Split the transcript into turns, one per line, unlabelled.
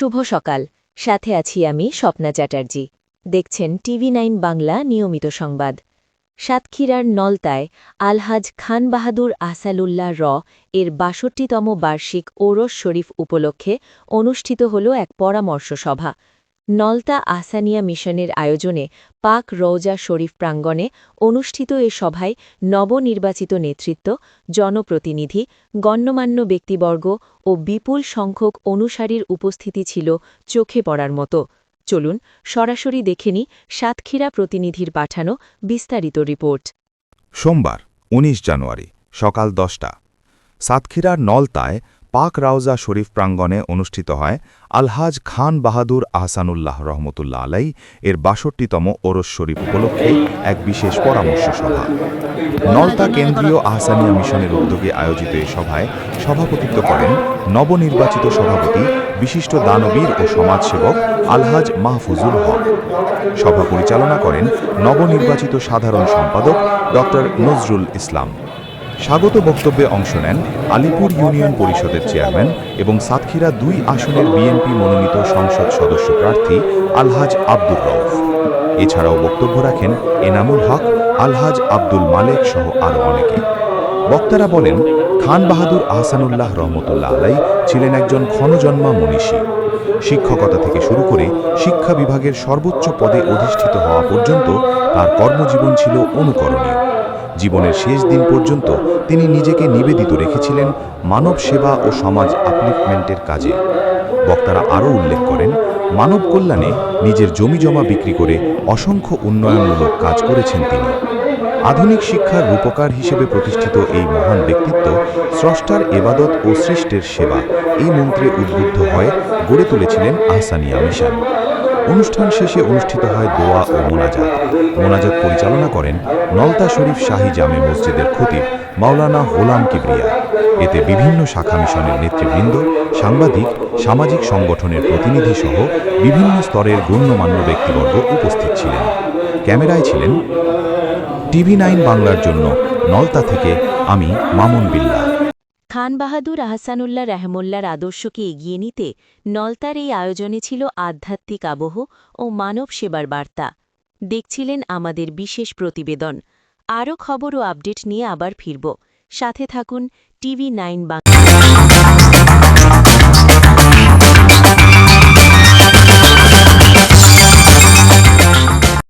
শুভ সকাল, সাথে আছি আমি স্বপ্না চ্যাটার্জি। দেখছেন TV9 বাংলা নিয়মিত সংবাদ। সাতক্ষীরার নলতায় আলহাজ খান বাহাদুর আহসানুল্লাহ এর ৬২তম বার্ষিক ওরস শরীফ উপলক্ষে অনুষ্ঠিত হল এক পরামর্শ সভা। নলতা আহসানিয়া মিশনের আয়োজনে পাক রওজা শরীফ প্রাঙ্গণে অনুষ্ঠিত এ সভায় নবনির্বাচিত নেতৃত্ব, জনপ্রতিনিধি, গণ্যমান্য ব্যক্তিবর্গ ও বিপুল সংখ্যক অনুসারীর উপস্থিতি ছিল চোখে পড়ার মতো। চলুন সরাসরি দেখে নিই সাতক্ষীরা প্রতিনিধির পাঠানো বিস্তারিত রিপোর্ট।
সোমবার ১৯ জানুয়ারি সকাল ১০টা সাতক্ষীরার নলতায় পাক রাওজা শরীফ প্রাঙ্গণে অনুষ্ঠিত হয় আলহাজ খান বাহাদুর আহসানুল্লাহ রহমতুল্লাহ আলাই এর ৬২তম ওরস শরীফ উপলক্ষে এক বিশেষ পরামর্শ সভা। নলতা কেন্দ্রীয় আহসানিয়া মিশনের উদ্যোগে আয়োজিত এ সভায় সভাপতিত্ব করেন নবনির্বাচিত সভাপতি, বিশিষ্ট দানবীর ও সমাজসেবক আলহাজ মাহফুজুল হক। সভা পরিচালনা করেন নবনির্বাচিত সাধারণ সম্পাদক ড নজরুল ইসলাম। স্বাগত বক্তব্যে অংশ নেন আলিপুর ইউনিয়ন পরিষদের চেয়ারম্যান এবং সাতক্ষীরা ২ আসনের বিএনপি মনোনীত সংসদ সদস্য প্রার্থী আলহাজ আব্দুর রউফ। এছাড়াও বক্তব্য রাখেন এনামুল হক, আলহাজ আব্দুল মালেক সহ আরও অনেকে। বক্তারা বলেন, খান বাহাদুর আহসানুল্লাহ রহমতুল্লাহ আলাই ছিলেন একজন ক্ষণজন্মা মনীষী। শিক্ষকতা থেকে শুরু করে শিক্ষা বিভাগের সর্বোচ্চ পদে অধিষ্ঠিত হওয়া পর্যন্ত তার কর্মজীবন ছিল অনুকরণীয়। জীবনের শেষ দিন পর্যন্ত তিনি নিজেকে নিবেদিত রেখেছিলেন মানব সেবা ও সমাজ আপলিফমেন্টের কাজে। বক্তারা আরও উল্লেখ করেন, মানব কল্যাণে নিজের জমিজমা বিক্রি করে অসংখ্য উন্নয়নমূলক কাজ করেছেন তিনি। আধুনিক শিক্ষার রূপকার হিসেবে প্রতিষ্ঠিত এই মহান ব্যক্তিত্ব স্রষ্টার এবাদত ও সৃষ্টের সেবা এই মন্ত্রে উদ্বুদ্ধ হয়ে গড়ে তুলেছিলেন আহসানিয়া মিশন। অনুষ্ঠান শেষে অনুষ্ঠিত হয় দোয়া ও মোনাজাত পরিচালনা করেন নলতা শরীফ শাহী জামে মসজিদের খতিব মাওলানা গোলাম কিবরিয়া। এতে বিভিন্ন শাখা মিশনের নেতৃবৃন্দ, সাংবাদিক, সামাজিক সংগঠনের প্রতিনিধি সহ বিভিন্ন স্তরের গণ্যমান্য ব্যক্তিবর্গ উপস্থিত ছিলেন। ক্যামেরায় ছিলেন TV9 বাংলার জন্য নলতা থেকে আমি মামুন বিল্লাহ।
খান বাহাদুর আহসানুল্লাহ রহমুল্লার আদর্শকে এগিয়ে নিতে নলতার এই আয়োজনে ছিল আধ্যাত্মিক আবহ ও মানব সেবার বার্তা। দেখছিলেন আমাদের বিশেষ প্রতিবেদন। আরও খবর ও আপডেট নিয়ে আবার ফিরব। সাথে থাকুন TV9 বাংলা।